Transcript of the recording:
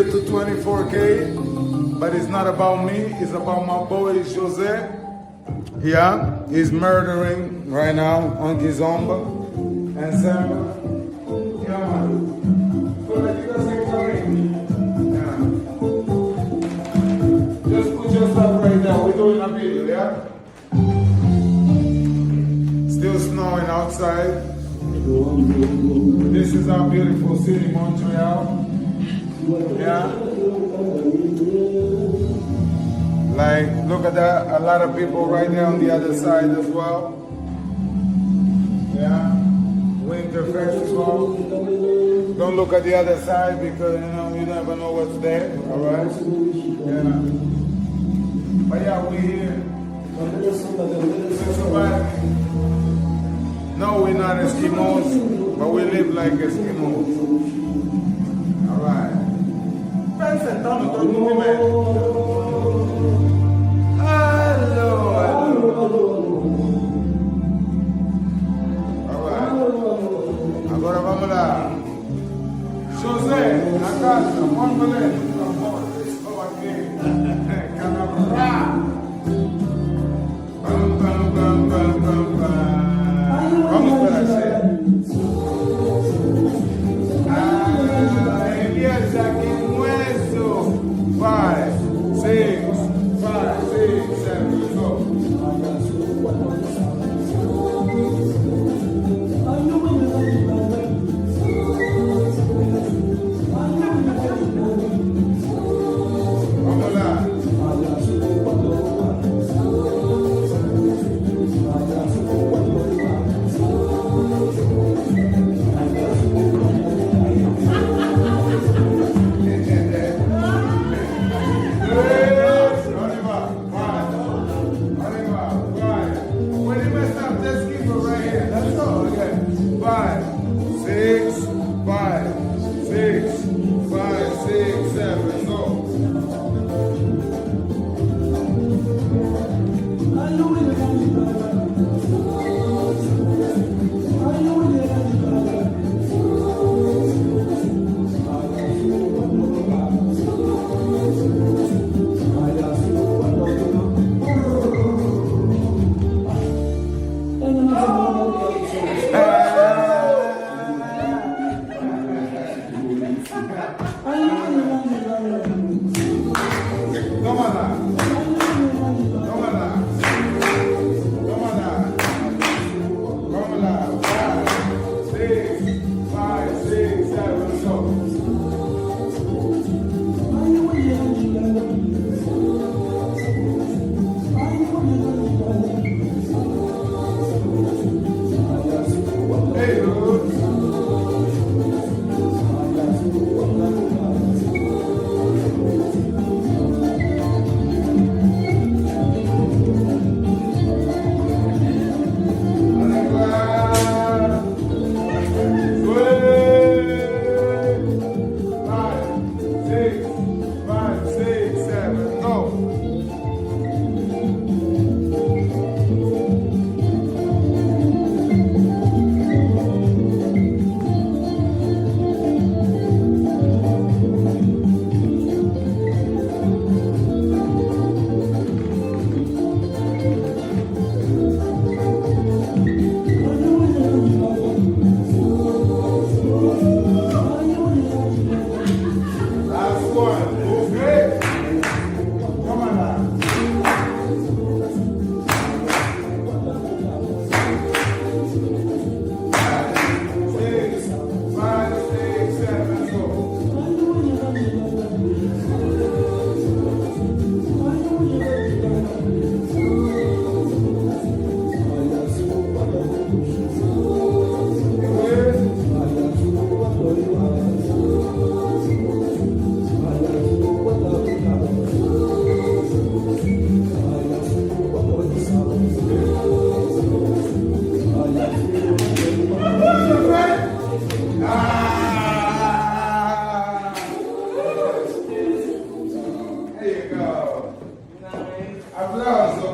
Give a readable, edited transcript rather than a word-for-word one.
get to 24K, but it's not about me, it's about my boy Jose. Yeah, he's murdering right now on Kizomba and Semba. Yeah, man. So that you guys can come in. Yeah. Just put your stuff right there. We're doing a video, yeah? Still snowing outside. This is our beautiful city, Montreal. Yeah. Like, look at that. A lot of people right there on the other side as well. Yeah. Winter Festival. Don't look at the other side because, you know, you never know what's there. All right? Yeah. But yeah, we're here. We're surviving. No, we're not Eskimos, but we live like Eskimos. All right. Pensa então todo movimento. Alô, alô. All right. Agora vamos lá. José, na casa, vamos valer. Estou aqui. Canabra. Bam, bam, bam, bam, bam, bam. Vamos para hacer. Elias aquí hueso. 5, 6, 7, go. Vamos lá. There you go. Aplauso.